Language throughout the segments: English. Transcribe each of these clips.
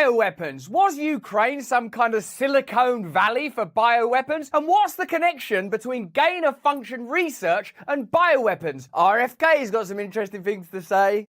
Bioweapons. Was Ukraine some kind of Silicon Valley for bioweapons? And what's the connection between gain-of-function research and bioweapons? RFK's got some interesting things to say.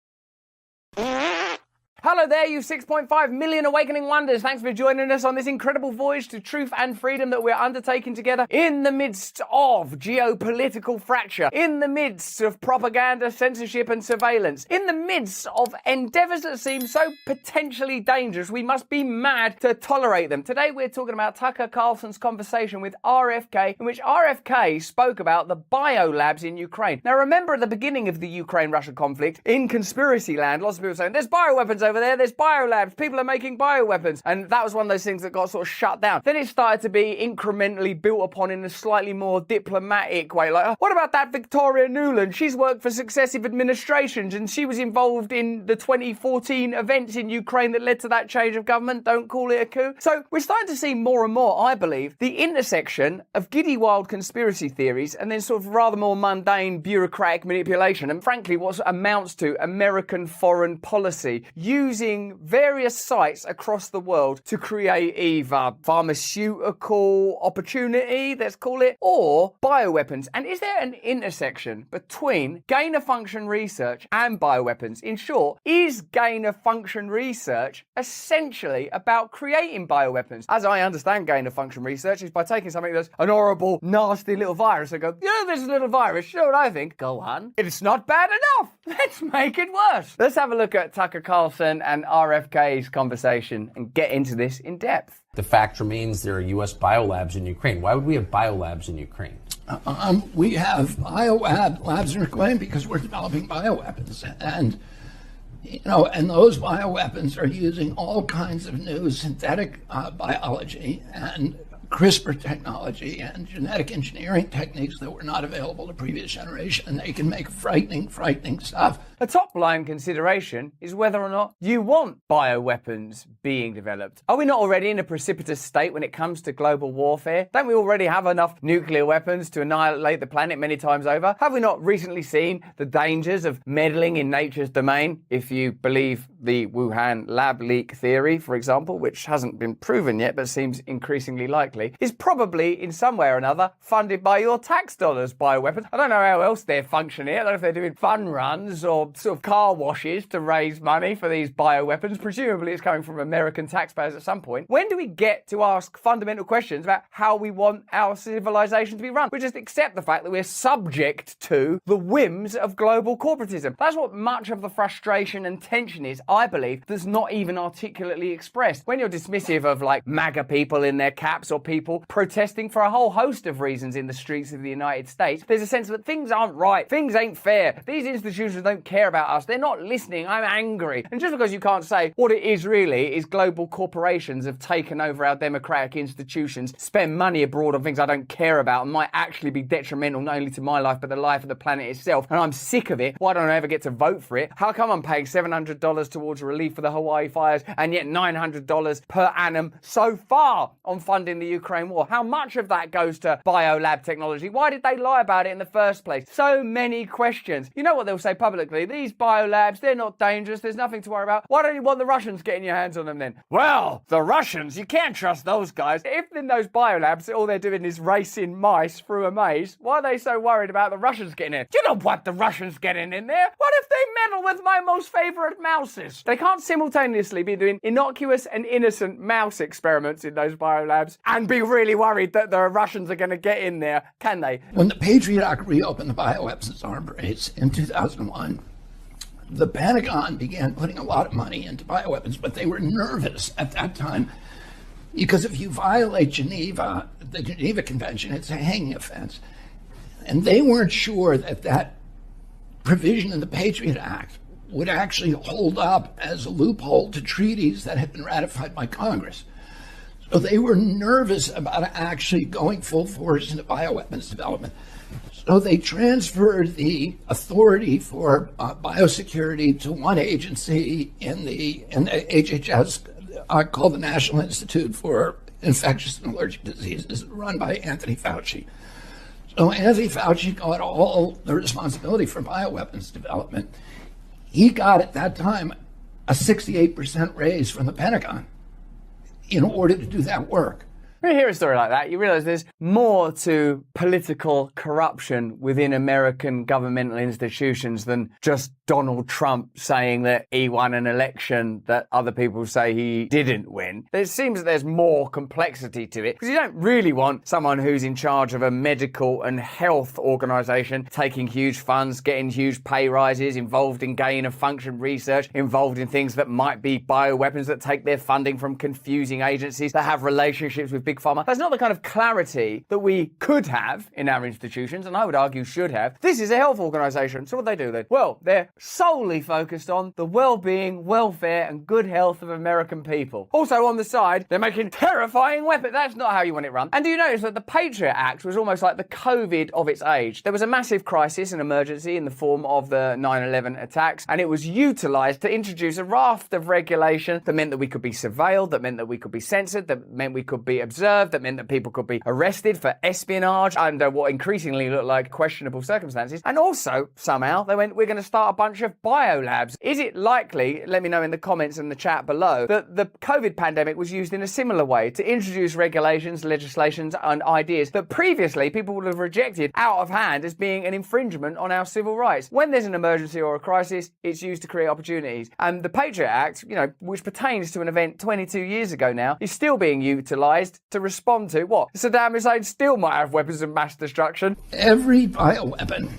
Hello there, you 6.5 million awakening wonders. Thanks for joining us on this incredible voyage to truth and freedom that we're undertaking together in the midst of geopolitical fracture, in the midst of propaganda, censorship and surveillance, in the midst of endeavours that seem so potentially dangerous we must be mad to tolerate them. Today we're talking about Tucker Carlson's conversation with RFK, in which RFK spoke about the biolabs in Ukraine. Now remember, at the beginning of the Ukraine-Russia conflict, in conspiracy land, lots of people were saying, there's bioweapons over there, there's biolabs, people are making bioweapons, and that was one of those things that got sort of shut down. Then it started to be incrementally built upon in a slightly more diplomatic way, like, oh, what about that Victoria Nuland? She's worked for successive administrations and she was involved in the 2014 events in Ukraine that led to that change of government. Don't call it a coup. So we're starting to see more and more, I believe, the intersection of giddy wild conspiracy theories and then sort of rather more mundane bureaucratic manipulation, and frankly what amounts to American foreign policy, using various sites across the world to create either pharmaceutical opportunity, let's call it, or bioweapons. And is there an intersection between gain-of-function research and bioweapons? In short, is gain-of-function research essentially about creating bioweapons? As I understand gain-of-function research is by taking something that's an horrible, nasty little virus and go, you know, this little virus, you know what I think? Go on. It's not bad enough. Let's make it worse. Let's have a look at Tucker Carlson and RFK's conversation and get into this in depth. The fact remains there are U.S. biolabs in Ukraine. Why would we have biolabs in Ukraine? We have biolabs in Ukraine because we're developing bioweapons. And, you know, and those bioweapons are using all kinds of new synthetic biology and CRISPR technology and genetic engineering techniques that were not available to previous generation, and they can make frightening stuff. A top-line consideration is whether or not you want bioweapons being developed. Are we not already in a precipitous state when it comes to global warfare? Don't we already have enough nuclear weapons to annihilate the planet many times over? Have we not recently seen the dangers of meddling in nature's domain, if you believe the Wuhan lab leak theory, for example, which hasn't been proven yet but seems increasingly likely, is probably in some way or another funded by your tax dollars, bioweapons. I don't know how else they're functioning. I don't know if they're doing fun runs or sort of car washes to raise money for these bioweapons. Presumably it's coming from American taxpayers at some point. When do we get to ask fundamental questions about how we want our civilization to be run? We just accept the fact that we're subject to the whims of global corporatism. That's what much of the frustration and tension is, I believe, that's not even articulately expressed. When you're dismissive of like MAGA people in their caps or people protesting for a whole host of reasons in the streets of the United States, there's a sense that things aren't right, things ain't fair, these institutions don't care about us, they're not listening, I'm angry. And just because you can't say what it is really is global corporations have taken over our democratic institutions, spend money abroad on things I don't care about and might actually be detrimental not only to my life but the life of the planet itself, and I'm sick of it, why don't I ever get to vote for it? How come I'm paying $700 towards relief for the Hawaii fires and yet $900 per annum so far on funding the Ukraine war? How much of that goes to biolab technology? Why did they lie about it in the first place? So many questions. You know what they'll say publicly? These biolabs, they're not dangerous, there's nothing to worry about. Why don't you want the Russians getting your hands on them then? Well, the Russians, you can't trust those guys. If in those biolabs all they're doing is racing mice through a maze, why are they so worried about the Russians getting in? You don't want the Russians getting in there. What if they meddle with my most favorite mouses? They can't simultaneously be doing innocuous and innocent mouse experiments in those biolabs and be really worried that the Russians are going to get in there, can they? When the Patriot Act reopened the bioweapons arms race in 2001, the Pentagon began putting a lot of money into bioweapons, but they were nervous at that time because if you violate Geneva, the Geneva Convention, it's a hanging offense. And they weren't sure that that provision in the Patriot Act would actually hold up as a loophole to treaties that had been ratified by Congress. So they were nervous about actually going full force into bioweapons development. So they transferred the authority for biosecurity to one agency in the HHS called the National Institute for Infectious and Allergic Diseases, run by Anthony Fauci. So Anthony Fauci got all the responsibility for bioweapons development. He got at that time a 68% raise from the Pentagon. in order to do that work. When you hear a story like that, you realize there's more to political corruption within American governmental institutions than just Donald Trump saying that he won an election that other people say he didn't win. It seems that there's more complexity to it, because you don't really want someone who's in charge of a medical and health organization taking huge funds, getting huge pay rises, involved in gain of function research, involved in things that might be bioweapons, that take their funding from confusing agencies, that have relationships with big pharma. That's not the kind of clarity that we could have in our institutions, and I would argue should have. This is a health organization, so what do they do then? Well, they're solely focused on the well-being, welfare, and good health of American people. Also on the side, they're making terrifying weapons. That's not how you want it run. And do you notice that the Patriot Act was almost like the COVID of its age? There was a massive crisis and emergency in the form of the 9/11 attacks, and it was utilized to introduce a raft of regulation that meant that we could be surveilled, that meant that we could be censored, that meant we could be observed, that meant that people could be arrested for espionage under what increasingly looked like questionable circumstances. And also, somehow, they went, we're going to start a bunch of biolabs. Is it likely, let me know in the comments and the chat below, that the COVID pandemic was used in a similar way to introduce regulations, legislations, and ideas that previously people would have rejected out of hand as being an infringement on our civil rights? When there's an emergency or a crisis, it's used to create opportunities. And the Patriot Act, which pertains to an event 22 years ago now, is still being utilized to respond to what? Saddam Hussein still might have weapons of mass destruction. Every bioweapon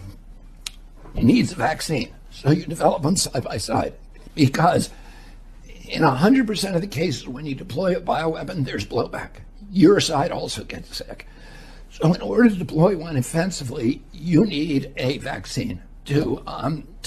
needs a vaccine, so you develop them side by side, because in 100% of the cases when you deploy a bioweapon, there's blowback. Your side also gets sick. So in order to deploy one offensively, you need a vaccine to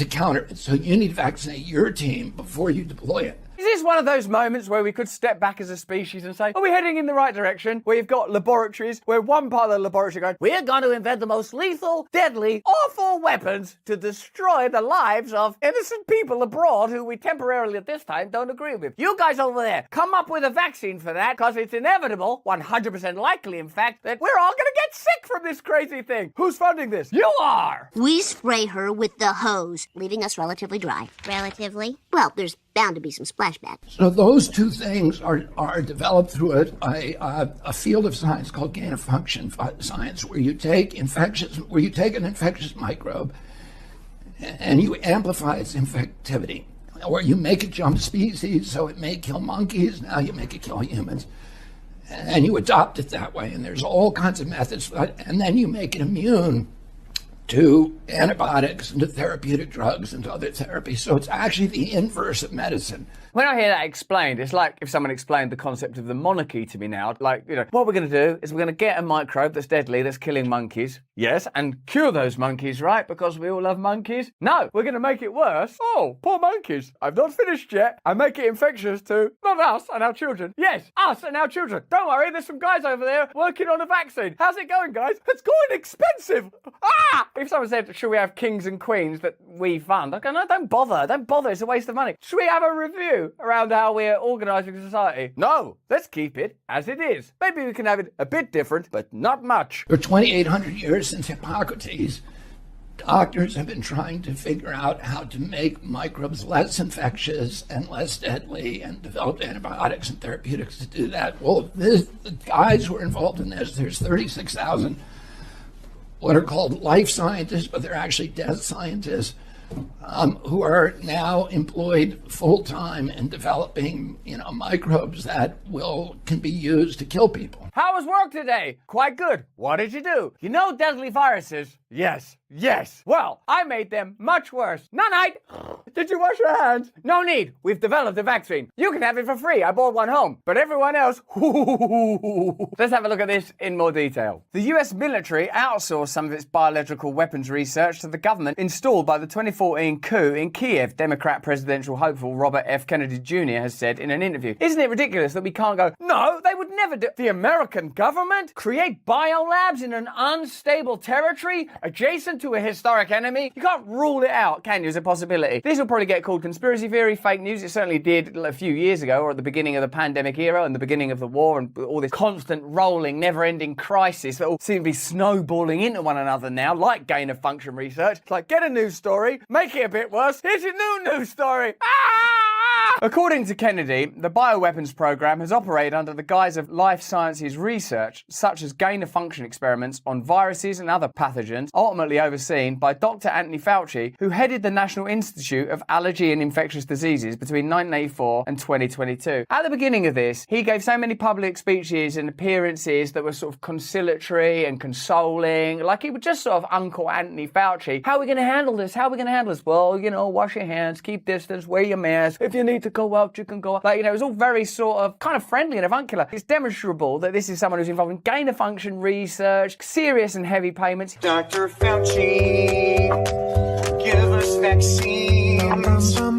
counter it. So you need to vaccinate your team before you deploy it. Is this one of those moments where we could step back as a species and say, are we heading in the right direction? Where you've got laboratories, where one part of the laboratory going, we're going to invent the most lethal, deadly, awful weapons to destroy the lives of innocent people abroad who we temporarily at this time don't agree with. You guys over there, come up with a vaccine for that, because it's inevitable, 100% likely in fact, that we're all going to get sick from this crazy thing. Who's funding this? You are! We spray her with the hose, leaving us relatively dry. Relatively? Well, there's bound to be some splashback. So those two things are developed through a field of science called gain of function science, where you take an infectious microbe and you amplify its infectivity, or you make it jump species, so it may kill monkeys, now you make it kill humans, and you adopt it that way. And there's all kinds of methods for that, and then you make it immune to antibiotics and to therapeutic drugs and to other therapies. So it's actually the inverse of medicine. When I hear that explained, it's like if someone explained the concept of the monarchy to me now. Like, what we're going to do is we're going to get a microbe that's deadly, that's killing monkeys. Yes, and cure those monkeys, right? Because we all love monkeys. No, we're going to make it worse. Oh, poor monkeys. I've not finished yet. I make it infectious to not us and our children. Yes, us and our children. Don't worry, there's some guys over there working on a vaccine. How's it going, guys? It's going expensive. Ah! If someone said, should we have kings and queens that we fund? I go, no, don't bother. Don't bother. It's a waste of money. Should we have a review around how we're organising society? No, let's keep it as it is. Maybe we can have it a bit different, but not much. For 2,800 years since Hippocrates, doctors have been trying to figure out how to make microbes less infectious and less deadly, and developed antibiotics and therapeutics to do that. Well, the guys who are involved in this, there's 36,000 what are called life scientists, but they're actually death scientists, who are now employed full-time in developing, microbes that can be used to kill people. How was work today? Quite good. What did you do? You know deadly viruses? Yes. Well, I made them much worse. Night. Did you wash your hands? No need. We've developed a vaccine. You can have it for free. I bought one home. But everyone else, let's have a look at this in more detail. The US military outsourced some of its biological weapons research to the government installed by the 2014 coup in Kiev, Democrat presidential hopeful Robert F. Kennedy Jr. has said in an interview. Isn't it ridiculous that we can't go, no, they would never do. The American government create biolabs in an unstable territory adjacent to a historic enemy? You can't rule it out, can you, as a possibility? This will probably get called conspiracy theory, fake news. It certainly did a few years ago, or at the beginning of the pandemic era and the beginning of the war and all this constant rolling, never-ending crisis that all seem to be snowballing into one another now, like gain of function research. It's like, get a news story, make it a bit worse. Here's your new news story. According to Kennedy, the bioweapons program has operated under the guise of life sciences research, such as gain-of-function experiments on viruses and other pathogens, ultimately overseen by Dr. Anthony Fauci, who headed the National Institute of Allergy and Infectious Diseases between 1984 and 2022. At the beginning of this, he gave so many public speeches and appearances that were sort of conciliatory and consoling, like he was just sort of Uncle Anthony Fauci. How are we going to handle this? How are we going to handle this? Well, you know, wash your hands, keep distance, wear your mask. If you need to go out, you can go out. Like, you know, it was all very sort of kind of friendly and avuncular. It's demonstrable that this is someone who's involved in gain-of-function research, serious and heavy payments. Dr. Fauci, give us vaccines.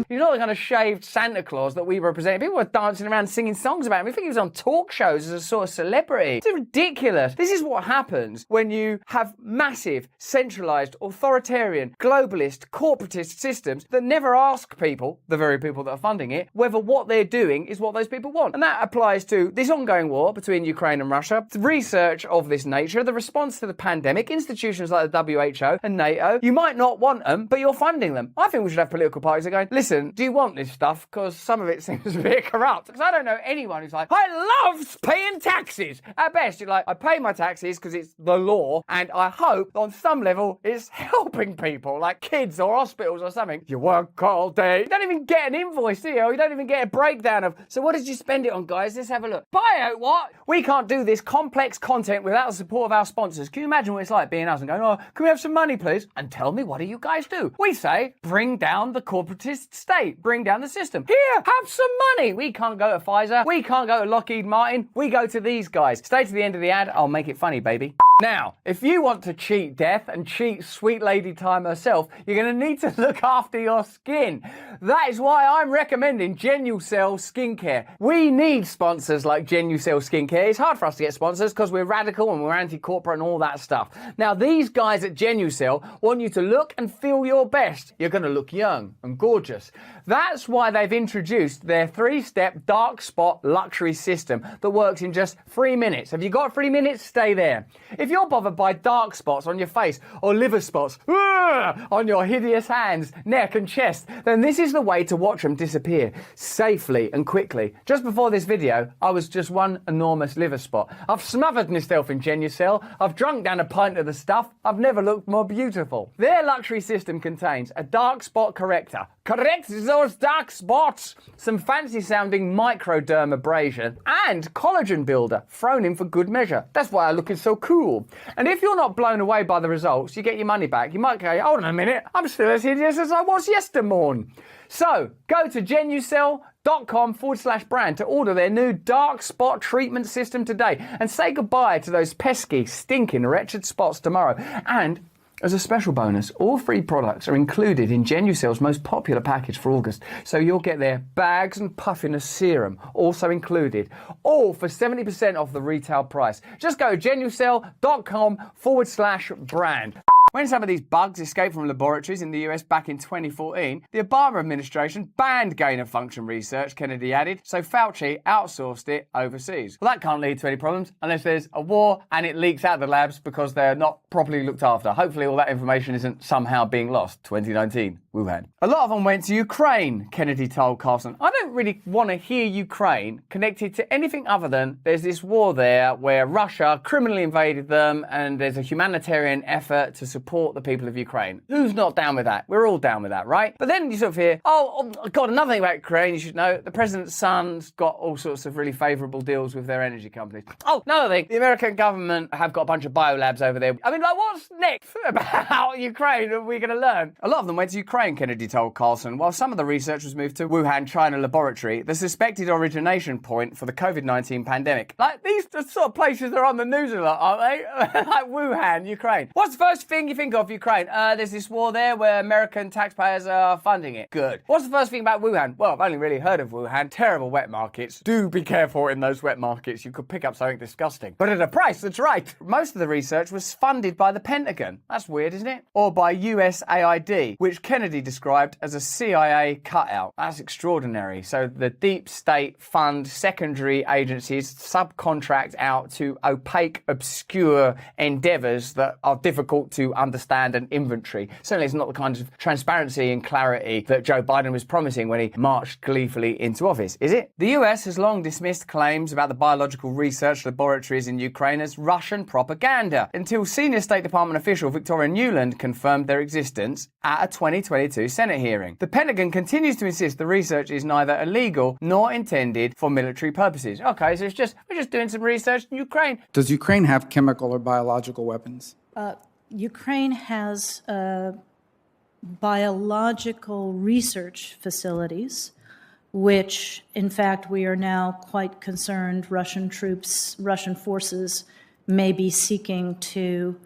He's not the kind of shaved Santa Claus that we represent. People were dancing around singing songs about him. I think he was on talk shows as a sort of celebrity. It's ridiculous. This is what happens when you have massive, centralized, authoritarian, globalist, corporatist systems that never ask people, the very people that are funding it, whether what they're doing is what those people want. And that applies to this ongoing war between Ukraine and Russia, research of this nature, the response to the pandemic, institutions like the WHO and NATO. You might not want them, but you're funding them. I think we should have political parties that are going, listen, do you want this stuff? Because some of it seems a bit corrupt. Because I don't know anyone who's like, I love paying taxes. At best, you're like, I pay my taxes because it's the law, and I hope on some level it's helping people, like kids or hospitals or something. You work all day. You don't even get an invoice, do you? You don't even get a breakdown of, so what did you spend it on, guys? Let's have a look. Buyout what? We can't do this complex content without the support of our sponsors. Can you imagine what it's like being us and going, oh, can we have some money, please? And tell me, what do you guys do? We say, bring down the corporatist state, bring down the system. Here, have some money. We can't go to Pfizer. We can't go to Lockheed Martin. We go to these guys. Stay to the end of the ad. I'll make it funny, baby. Now, if you want to cheat death and cheat sweet lady time herself, you're going to need to look after your skin. That is why I'm recommending Genucell Skincare. We need sponsors like Genucell Skincare. It's hard for us to get sponsors because we're radical and we're anti-corporate and all that stuff. Now, these guys at Genucell want you to look and feel your best. You're going to look young and gorgeous. That's why they've introduced their 3-step dark spot luxury system that works in just 3 minutes. Have you got 3 minutes? Stay there. If you're bothered by dark spots on your face or liver spots on your hideous hands, neck and chest, then this is the way to watch them disappear safely and quickly. Just before this video, I was just one enormous liver spot. I've smothered myself in Genucell. I've drunk down a pint of the stuff. I've never looked more beautiful. Their luxury system contains a dark spot corrector. Correct those dark spots. Some fancy sounding microdermabrasion and collagen builder thrown in for good measure. That's why I look so cool. And if you're not blown away by the results, you get your money back. You might go, hold on a minute, I'm still as hideous as I was yestermorn. So go to genucell.com/brand to order their new dark spot treatment system today and say goodbye to those pesky, stinking, wretched spots tomorrow. And as a special bonus, all 3 products are included in Genucell's most popular package for August. So you'll get their bags and puffiness serum also included, all for 70% off the retail price. Just go to genucell.com/brand. When some of these bugs escaped from laboratories in the US back in 2014, the Obama administration banned gain-of-function research, Kennedy added, so Fauci outsourced it overseas. Well, that can't lead to any problems unless there's a war and it leaks out of the labs because they're not properly looked after. Hopefully all that information isn't somehow being lost. 2019, Wuhan. A lot of them went to Ukraine, Kennedy told Carlson. I don't really want to hear Ukraine connected to anything other than there's this war there where Russia criminally invaded them and there's a humanitarian effort to support the people of Ukraine. Who's not down with that? We're all down with that, right? But then you sort of hear, oh God, another thing about Ukraine you should know, the president's son's got all sorts of really favourable deals with their energy companies. Oh, another thing, the American government have got a bunch of biolabs over there. I mean, like, what's next about Ukraine are we going to learn? A lot of them went to Ukraine, Kennedy told Carlson. While some of the research was moved to Wuhan, China laboratory, the suspected origination point for the COVID-19 pandemic. Like, these are sort of places that are on the news a lot, aren't they? Like Wuhan, Ukraine. What's the first thing you think of Ukraine? There's this war there where American taxpayers are funding it. Good. What's the first thing about Wuhan? Well, I've only really heard of Wuhan. Terrible wet markets. Do be careful in those wet markets. You could pick up something disgusting. But at a price that's right. Most of the research was funded by the Pentagon. That's weird, isn't it? Or by USAID, which Kennedy Kennedy described as a CIA cutout. That's extraordinary. So the deep state fund secondary agencies subcontract out to opaque, obscure endeavors that are difficult to understand and inventory. Certainly it's not the kind of transparency and clarity that Joe Biden was promising when he marched gleefully into office, is it? The US has long dismissed claims about the biological research laboratories in Ukraine as Russian propaganda, until senior State Department official Victoria Nuland confirmed their existence at a 2022 Senate hearing. The Pentagon continues to insist the research is neither illegal nor intended for military purposes. Okay, so we're just doing some research in Ukraine. Does Ukraine have chemical or biological weapons? Ukraine has biological research facilities, which, in fact, we are now quite concerned Russian forces may be seeking to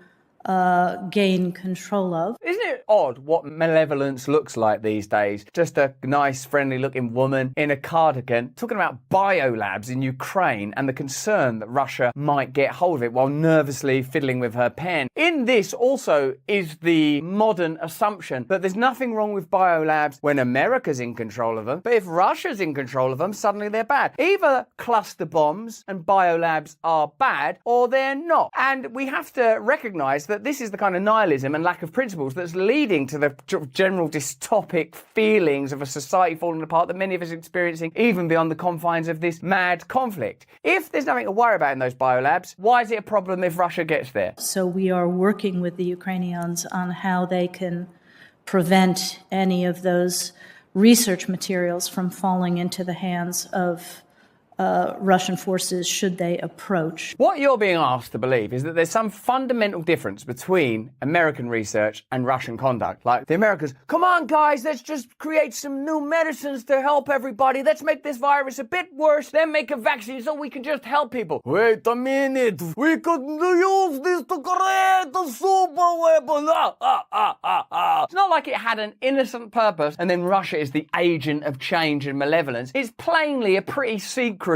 gain control of. Isn't it odd what malevolence looks like these days? Just a nice, friendly-looking woman in a cardigan talking about biolabs in Ukraine and the concern that Russia might get hold of it while nervously fiddling with her pen. In this also is the modern assumption that there's nothing wrong with biolabs when America's in control of them, but if Russia's in control of them, suddenly they're bad. Either cluster bombs and biolabs are bad, or they're not. And we have to recognise that this is the kind of nihilism and lack of principles that's leading to the general dystopic feelings of a society falling apart that many of us are experiencing even beyond the confines of this mad conflict. If there's nothing to worry about in those biolabs, why is it a problem if Russia gets there? So we are working with the Ukrainians on how they can prevent any of those research materials from falling into the hands of Russian forces should they approach. What you're being asked to believe is that there's some fundamental difference between American research and Russian conduct. Like the Americans, come on guys, let's just create some new medicines to help everybody. Let's make this virus a bit worse, then make a vaccine so we can just help people. Wait a minute, we could use this to create a super weapon. It's not like it had an innocent purpose and then Russia is the agent of change and malevolence. It's plainly a pretty secretive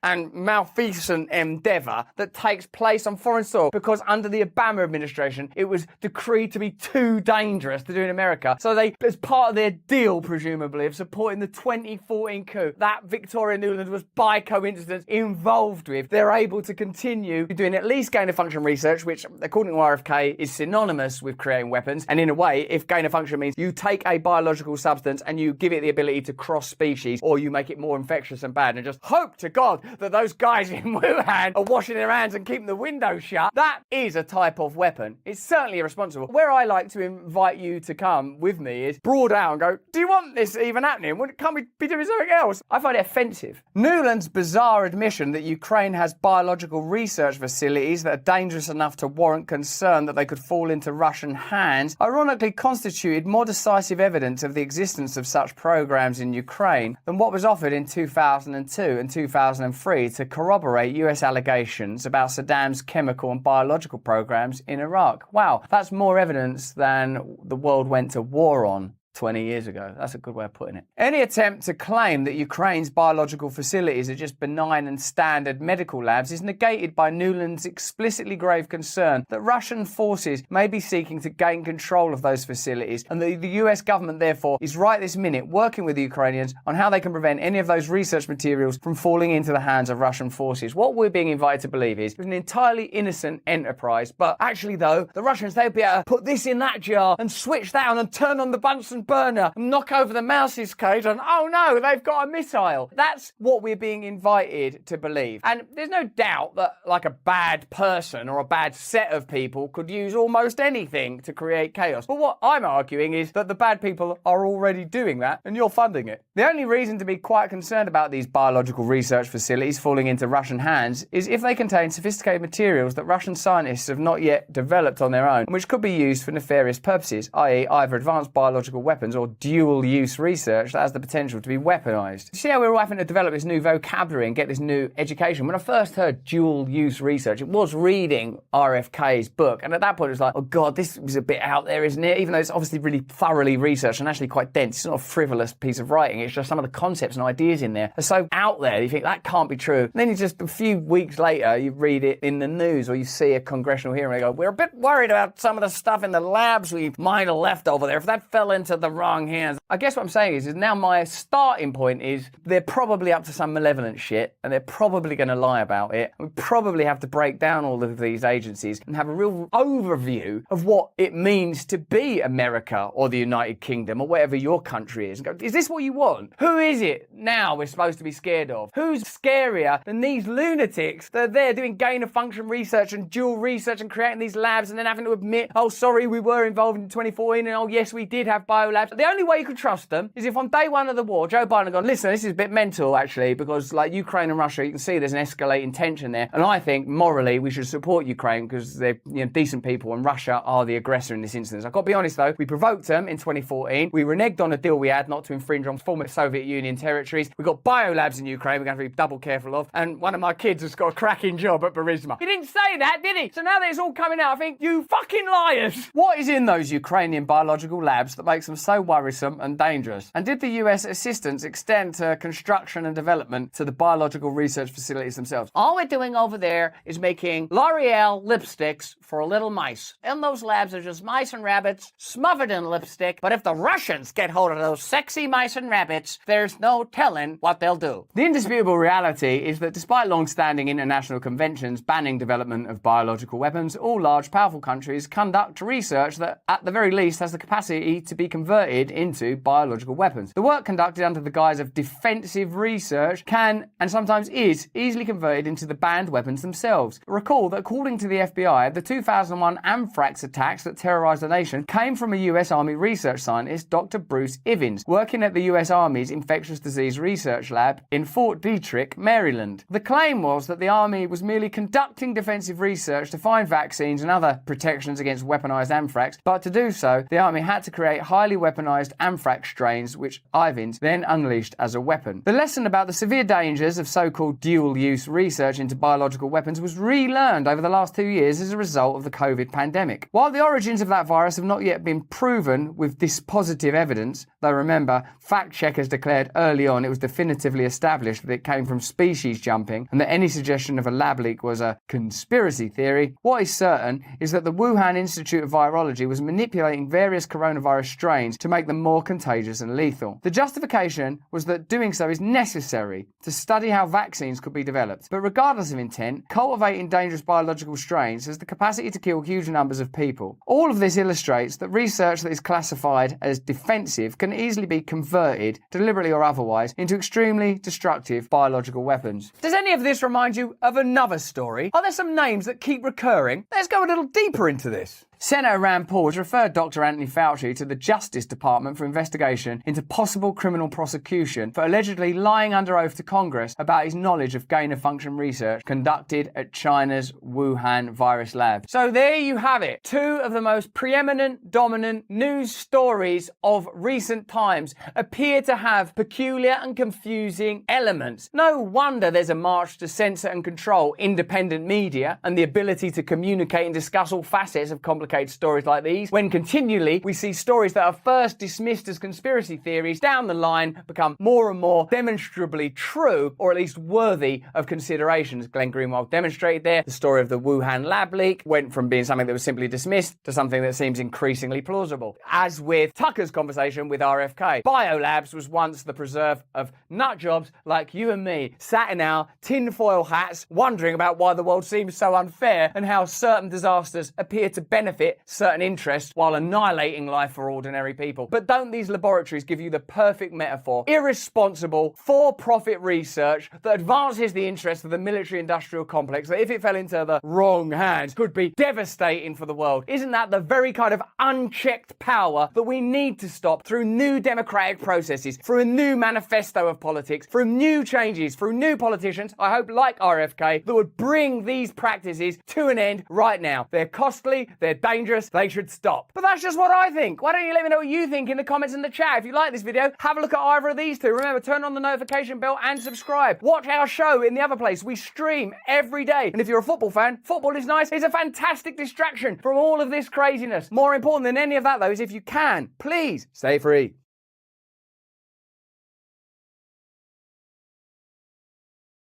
and malfeasant endeavour that takes place on foreign soil because under the Obama administration it was decreed to be too dangerous to do in America. So they, as part of their deal presumably of supporting the 2014 coup that Victoria Nuland was by coincidence involved with, they're able to continue doing at least gain-of-function research, which according to RFK is synonymous with creating weapons. And in a way, if gain-of-function means you take a biological substance and you give it the ability to cross species, or you make it more infectious and bad and just hope to God that those guys in Wuhan are washing their hands and keeping the windows shut. That is a type of weapon. It's certainly irresponsible. Where I like to invite you to come with me is broad out and go, do you want this even happening? Can't we be doing something else? I find it offensive. Nuland's bizarre admission that Ukraine has biological research facilities that are dangerous enough to warrant concern that they could fall into Russian hands ironically constituted more decisive evidence of the existence of such programs in Ukraine than what was offered in 2002 and 2003 to corroborate US allegations about Saddam's chemical and biological programs in Iraq. Wow, that's more evidence than the world went to war on 20 years ago. That's a good way of putting it. Any attempt to claim that Ukraine's biological facilities are just benign and standard medical labs is negated by Nuland's explicitly grave concern that Russian forces may be seeking to gain control of those facilities, and that the US government therefore is right this minute working with the Ukrainians on how they can prevent any of those research materials from falling into the hands of Russian forces. What we're being invited to believe is an entirely innocent enterprise, but actually though, the Russians, they'll be able to put this in that jar and switch that on and turn on the Bunsen burner and knock over the mouse's cage and oh no, they've got a missile. That's what we're being invited to believe. And there's no doubt that like a bad person or a bad set of people could use almost anything to create chaos. But what I'm arguing is that the bad people are already doing that and you're funding it. The only reason to be quite concerned about these biological research facilities falling into Russian hands is if they contain sophisticated materials that Russian scientists have not yet developed on their own, which could be used for nefarious purposes, i.e. either advanced biological weapons or dual-use research that has the potential to be weaponized. You see how we're all having to develop this new vocabulary and get this new education? When I first heard dual-use research, it was reading RFK's book, and at that point it was like, oh god, this is a bit out there, isn't it? Even though it's obviously really thoroughly researched and actually quite dense. It's not a frivolous piece of writing, it's just some of the concepts and ideas in there are so out there, you think that can't be true. And then you just, a few weeks later, you read it in the news or you see a congressional hearing and they go, we're a bit worried about some of the stuff in the labs we might have left over there. If that fell into the wrong hands. I guess what I'm saying is now my starting point is they're probably up to some malevolent shit and they're probably going to lie about it. We probably have to break down all of these agencies and have a real overview of what it means to be America or the United Kingdom or whatever your country is. And go, is this what you want? Who is it now we're supposed to be scared of? Who's scarier than these lunatics that are there doing gain of function research and dual research and creating these labs and then having to admit, oh, sorry, we were involved in 2014 and oh, yes, we did have biolabs. The only way you could trust them is if on day one of the war, Joe Biden had gone, listen, this is a bit mental actually, because like Ukraine and Russia, you can see there's an escalating tension there. And I think morally we should support Ukraine because they're decent people and Russia are the aggressor in this instance. I've got to be honest though, we provoked them in 2014. We reneged on a deal we had not to infringe on former Soviet Union territories. We've got biolabs in Ukraine we're going to be double careful of. And one of my kids has got a cracking job at Burisma. He didn't say that, did he? So now that it's all coming out, I think, you fucking liars! What is in those Ukrainian biological labs that makes them so worrisome and dangerous? And did the US assistance extend to construction and development to the biological research facilities themselves? All we're doing over there is making L'Oreal lipsticks for little mice. In those labs are just mice and rabbits smothered in lipstick, but if the Russians get hold of those sexy mice and rabbits, there's no telling what they'll do. The indisputable reality is that despite long-standing international conventions banning development of biological weapons, all large, powerful countries conduct research that, at the very least, has the capacity to be converted into biological weapons. The work conducted under the guise of defensive research can, and sometimes is, easily converted into the banned weapons themselves. Recall that according to the FBI, the 2001 anthrax attacks that terrorized the nation came from a US Army research scientist, Dr. Bruce Ivins, working at the US Army's Infectious Disease Research Lab in Fort Detrick, Maryland. The claim was that the Army was merely conducting defensive research to find vaccines and other protections against weaponized anthrax, but to do so, the Army had to create highly weaponized anthrax strains, which Ivins then unleashed as a weapon. The lesson about the severe dangers of so-called dual-use research into biological weapons was relearned over the last 2 years as a result of the COVID pandemic. While the origins of that virus have not yet been proven with dispositive evidence, though remember, fact-checkers declared early on it was definitively established that it came from species jumping and that any suggestion of a lab leak was a conspiracy theory, what is certain is that the Wuhan Institute of Virology was manipulating various coronavirus strains to make them more contagious and lethal. The justification was that doing so is necessary to study how vaccines could be developed. But regardless of intent, cultivating dangerous biological strains has the capacity to kill huge numbers of people. All of this illustrates that research that is classified as defensive can easily be converted, deliberately or otherwise, into extremely destructive biological weapons. Does any of this remind you of another story? Are there some names that keep recurring? Let's go a little deeper into this. Senator Rand Paul has referred Dr. Anthony Fauci to the Justice Department for investigation into possible criminal prosecution for allegedly lying under oath to Congress about his knowledge of gain-of-function research conducted at China's Wuhan virus lab. So there you have it. Two of the most preeminent, dominant news stories of recent times appear to have peculiar and confusing elements. No wonder there's a march to censor and control independent media and the ability to communicate and discuss all facets of complicated stories like these, when continually we see stories that are first dismissed as conspiracy theories down the line become more and more demonstrably true, or at least worthy of consideration. As Glenn Greenwald demonstrated there, the story of the Wuhan lab leak went from being something that was simply dismissed to something that seems increasingly plausible. As with Tucker's conversation with RFK, biolabs was once the preserve of nut jobs like you and me, sat in our tinfoil hats wondering about why the world seems so unfair and how certain disasters appear to benefit certain interests while annihilating life for ordinary people. But don't these laboratories give you the perfect metaphor? Irresponsible, for-profit research that advances the interests of the military-industrial complex that, if it fell into the wrong hands, could be devastating for the world. Isn't that the very kind of unchecked power that we need to stop through new democratic processes, through a new manifesto of politics, through new changes, through new politicians, I hope like RFK, that would bring these practices to an end right now. They're costly, they're dangerous, they should stop. But that's just what I think. Why don't you let me know what you think in the comments in the chat? If you like this video, have a look at either of these two. Remember, turn on the notification bell and subscribe. Watch our show in the other place. We stream every day. And if you're a football fan, football is nice. It's a fantastic distraction from all of this craziness. More important than any of that, though, is if you can, please stay free.